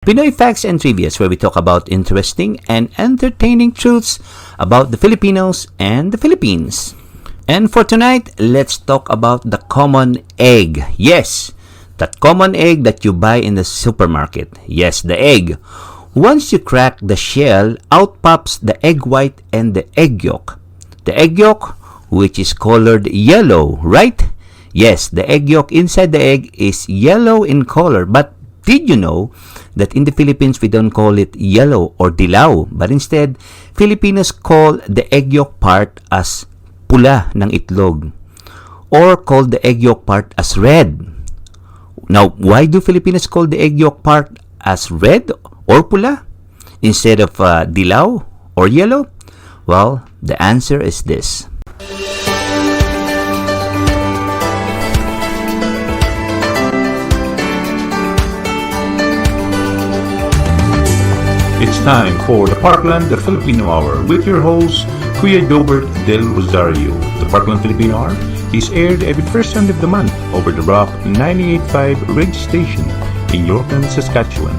Pinoy Facts and Trivias, where we talk about interesting and entertaining truths about the Filipinos and the Philippines. And for tonight, let's talk about the common egg. Yes, that common egg that you buy in the supermarket. Yes, the egg. Once you crack the shell, out pops the egg white and the egg yolk. The egg yolk, which is colored yellow, right? Yes, the egg yolk inside the egg is yellow in color, but did you know that in the Philippines we don't call it yellow or dilaw, but instead Filipinos call the egg yolk part as pula ng itlog, or call the egg yolk part as red. Now, why do Filipinos call the egg yolk part as red or pula instead of dilaw or yellow? Well, the answer is this. It's time for the Parkland Filipino Hour with your host, Kuya Gilbert Del Rosario. The Parkland Filipino Hour is aired every first Sunday of the month over the Rock 98.5 radio station in Yolk, Saskatchewan.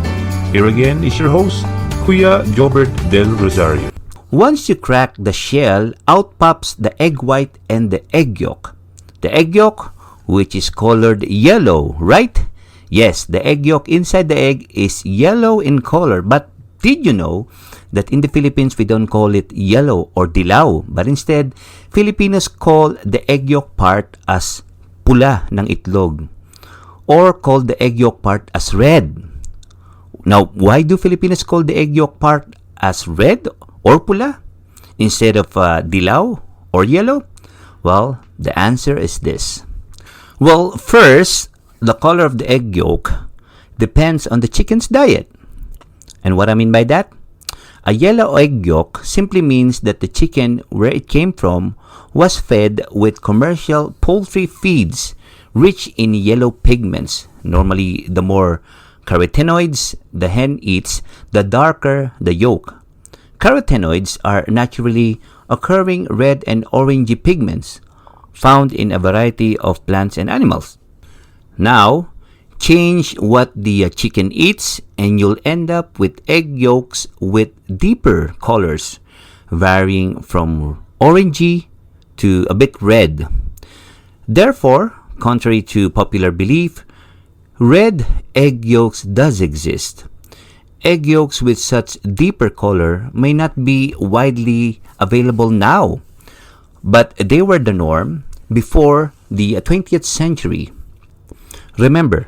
Here again is your host, Kuya Gilbert Del Rosario. Once you crack the shell, out pops the egg white and the egg yolk. The egg yolk, which is colored yellow, right? Yes, the egg yolk inside the egg is yellow in color, but did you know that in the Philippines we don't call it yellow or dilaw, but instead Filipinos call the egg yolk part as pula ng itlog, or call the egg yolk part as red? Now, why do Filipinos call the egg yolk part as red or pula instead of dilaw or yellow? Well, the answer is this. Well, first, the color of the egg yolk depends on the chicken's diet. And what I mean by that? A yellow egg yolk simply means that the chicken where it came from was fed with commercial poultry feeds rich in yellow pigments. Normally, the more carotenoids the hen eats, the darker the yolk. Carotenoids are naturally occurring red and orangey pigments found in a variety of plants and animals. Now, change what the chicken eats and you'll end up with egg yolks with deeper colors, varying from orangey to a bit red. Therefore, contrary to popular belief, red egg yolks does exist. Egg yolks with such deeper color may not be widely available now, but they were the norm before the 20th century. Remember,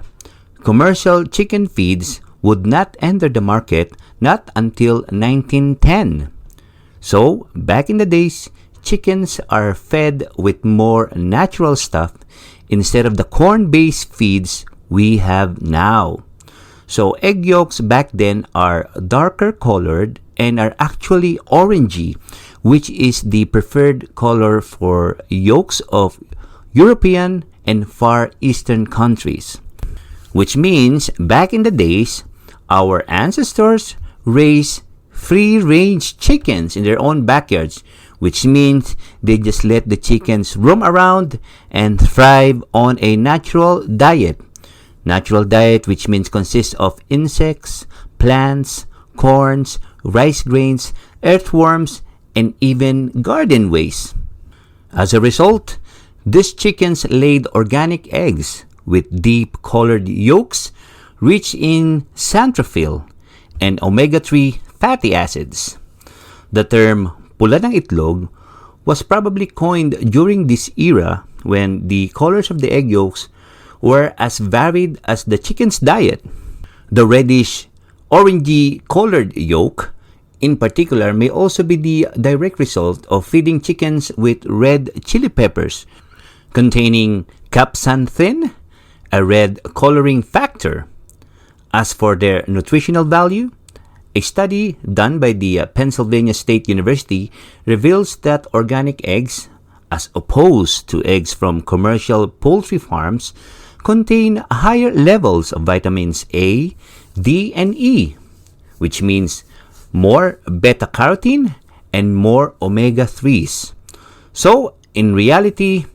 commercial chicken feeds would not enter the market not until 1910. So, back in the days, chickens are fed with more natural stuff instead of the corn-based feeds we have now. So, egg yolks back then are darker colored and are actually orangey, which is the preferred color for yolks of European and Far Eastern countries. Which means, back in the days, our ancestors raised free-range chickens in their own backyards, which means they just let the chickens roam around and thrive on a natural diet. Natural diet, which means consists of insects, plants, corns, rice grains, earthworms, and even garden waste. As a result, these chickens laid organic eggs with deep-colored yolks rich in xanthophyll and omega-3 fatty acids. The term pula ng itlog was probably coined during this era when the colors of the egg yolks were as varied as the chicken's diet. The reddish, orangey-colored yolk, in particular, may also be the direct result of feeding chickens with red chili peppers containing capsaicin, a red coloring factor. As for their nutritional value, a study done by the Pennsylvania State University reveals that organic eggs, as opposed to eggs from commercial poultry farms, contain higher levels of vitamins A, D, and E, which means more beta-carotene and more omega-3s. So, in reality,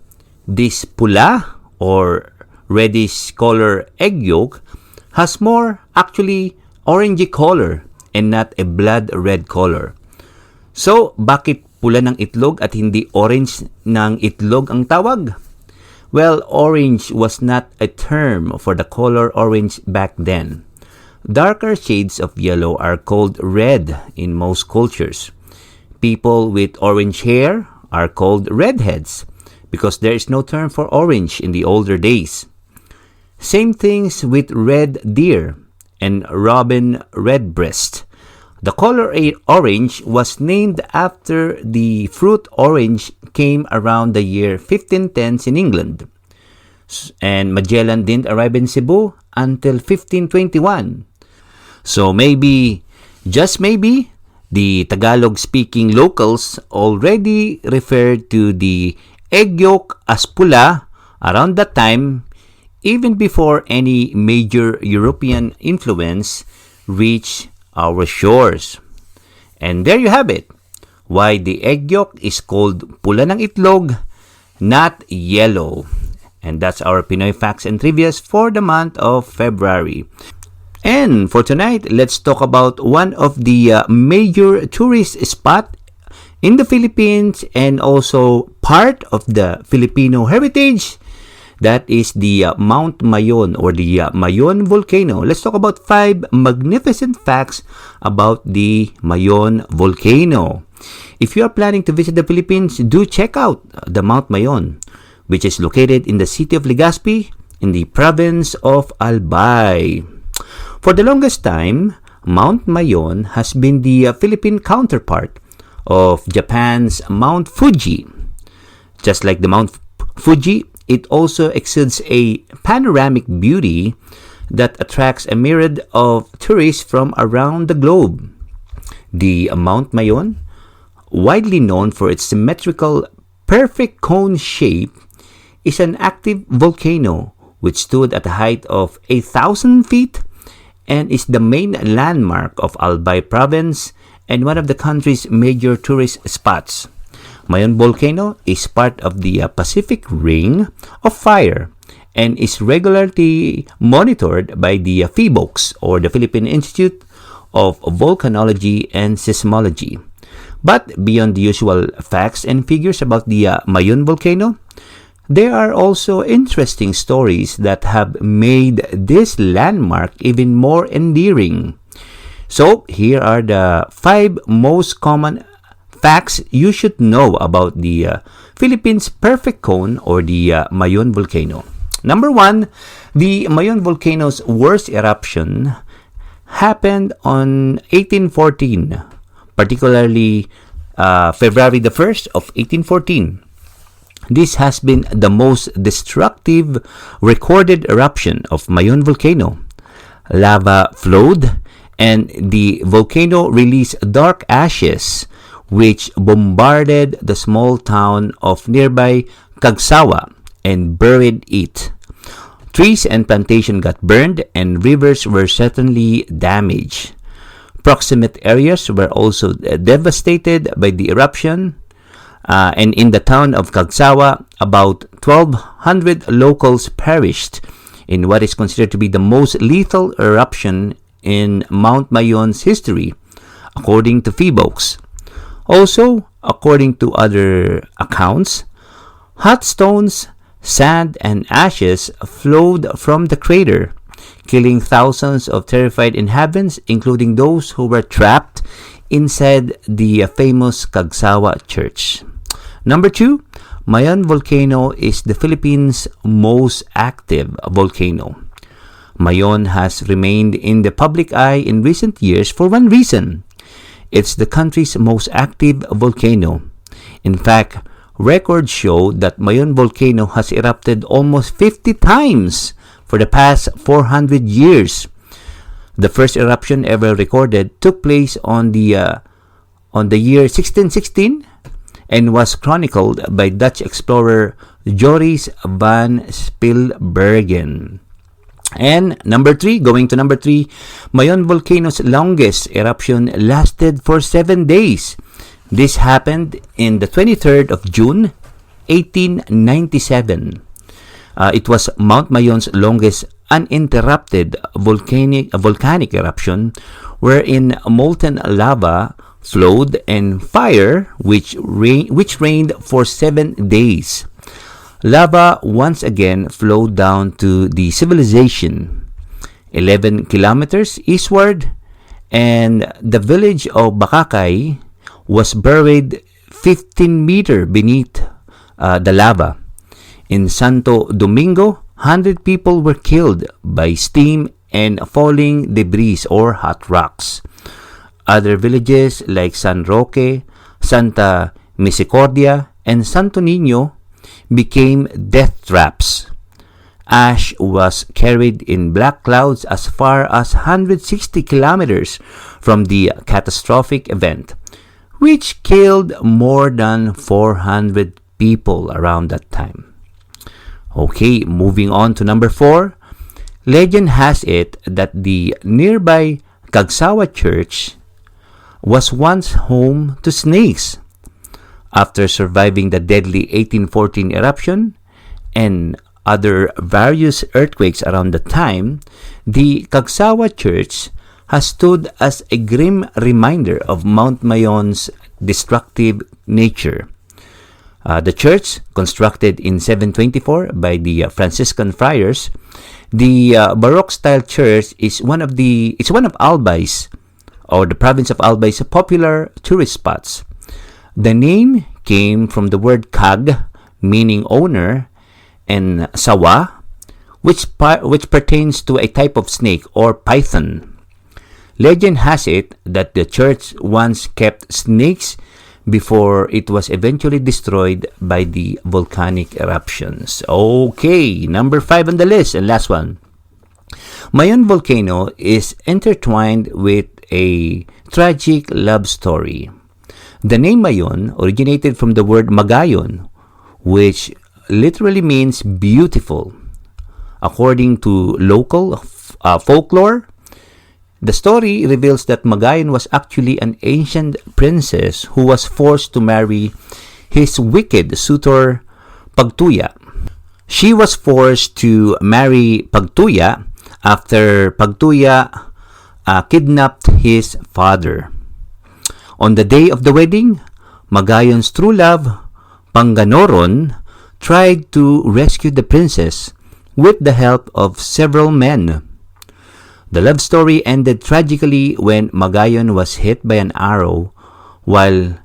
this pula or reddish color egg yolk has more actually orangey color and not a blood red color. So, bakit pula ng itlog at hindi orange ng itlog ang tawag? Well, orange was not a term for the color orange back then. Darker shades of yellow are called red in most cultures. People with orange hair are called redheads because there is no term for orange in the older days. Same things with red deer and robin redbreast. The color orange was named after the fruit orange came around the year 1510s in England. And Magellan didn't arrive in Cebu until 1521. So maybe, just maybe, the Tagalog-speaking locals already referred to the egg yolk as pula around that time, even before any major European influence reached our shores. And there you have it, why the egg yolk is called pula ng itlog, not yellow. And that's our Pinoy facts and trivias for the month of February. And for tonight, let's talk about one of the major tourist spot in the Philippines and also part of the Filipino heritage. That is the Mount Mayon or the Mayon Volcano. Let's talk about 5 magnificent facts about the Mayon Volcano. If you are planning to visit the Philippines, do check out the Mount Mayon, which is located in the city of Legazpi in the province of Albay. For the longest time, Mount Mayon has been the Philippine counterpart of Japan's Mount Fuji. Just like the Mount Fuji, it also exudes a panoramic beauty that attracts a myriad of tourists from around the globe. The Mount Mayon, widely known for its symmetrical, perfect cone shape, is an active volcano which stood at a height of 8,000 feet and is the main landmark of Albay province and one of the country's major tourist spots. Mayon Volcano is part of the Pacific Ring of Fire and is regularly monitored by the PHIVOLCS or the Philippine Institute of Volcanology and Seismology. But beyond the usual facts and figures about the Mayon Volcano, there are also interesting stories that have made this landmark even more endearing. So, here are the 5 most common facts you should know about the Philippines' perfect cone or the Mayon Volcano. Number 1, the Mayon Volcano's worst eruption happened on 1814, particularly February the 1st of 1814. This has been the most destructive recorded eruption of Mayon Volcano. Lava flowed and the volcano released dark ashes which bombarded the small town of nearby Cagsawa and buried it. Trees and plantation got burned and rivers were certainly damaged. Proximate areas were also devastated by the eruption. And in the town of Cagsawa, about 1,200 locals perished in what is considered to be the most lethal eruption in Mount Mayon's history, according to PHIVOLCS. Also, according to other accounts, hot stones, sand, and ashes flowed from the crater, killing thousands of terrified inhabitants, including those who were trapped inside the famous Cagsawa church. Number 2, Mayon Volcano is the Philippines' most active volcano. Mayon has remained in the public eye in recent years for one reason. It's the country's most active volcano. In fact, records show that Mayon Volcano has erupted almost 50 times for the past 400 years. The first eruption ever recorded took place on the year 1616 and was chronicled by Dutch explorer Joris van Spilbergen. And going to number 3, Mayon Volcano's longest eruption lasted for 7 days. This happened in the 23rd of June, 1897. It was Mount Mayon's longest uninterrupted volcanic eruption wherein molten lava flowed and fire which rained for 7 days. Lava once again flowed down to the civilization 11 kilometers eastward, and the village of Bakakay was buried 15 meters beneath the lava. In Santo Domingo, 100 people were killed by steam and falling debris or hot rocks. Other villages like San Roque, Santa Misericordia, and Santo Niño became death traps. Ash was carried in black clouds as far as 160 kilometers from the catastrophic event, which killed more than 400 people around that time. Okay, moving on to number 4. Legend has it that the nearby Cagsawa Church was once home to snakes. After surviving the deadly 1814 eruption and other various earthquakes around the time, the Cagsawa Church has stood as a grim reminder of Mount Mayon's destructive nature. The church, constructed in 724 by the Franciscan friars, the Baroque-style church is one of Albay's, or the province of Albay's, popular tourist spots. The name came from the word kag, meaning owner, and sawa, which pertains to a type of snake or python. Legend has it that the church once kept snakes before it was eventually destroyed by the volcanic eruptions. Okay, number 5 on the list, and last one. Mayon Volcano is intertwined with a tragic love story. The name Mayon originated from the word magayon, which literally means beautiful. According to local folklore, the story reveals that Magayon was actually an ancient princess who was forced to marry his wicked suitor, Pagtuya. She was forced to marry Pagtuya after Pagtuya kidnapped his father. On the day of the wedding, Magayon's true love, Panganoron, tried to rescue the princess with the help of several men. The love story ended tragically when Magayon was hit by an arrow while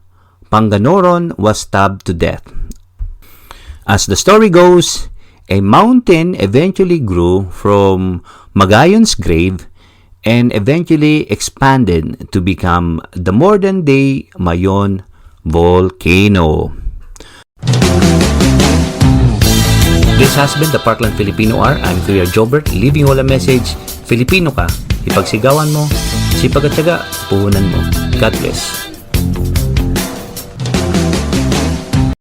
Panganoron was stabbed to death. As the story goes, a mountain eventually grew from Magayon's grave and eventually expanded to become the modern-day Mayon Volcano. This has been the Parkland Filipino Hour. I'm Kuya Jobert, leaving you all a message. Filipino ka, ipagsigawan mo, sipag at tiyaga, puhunan mo. God bless.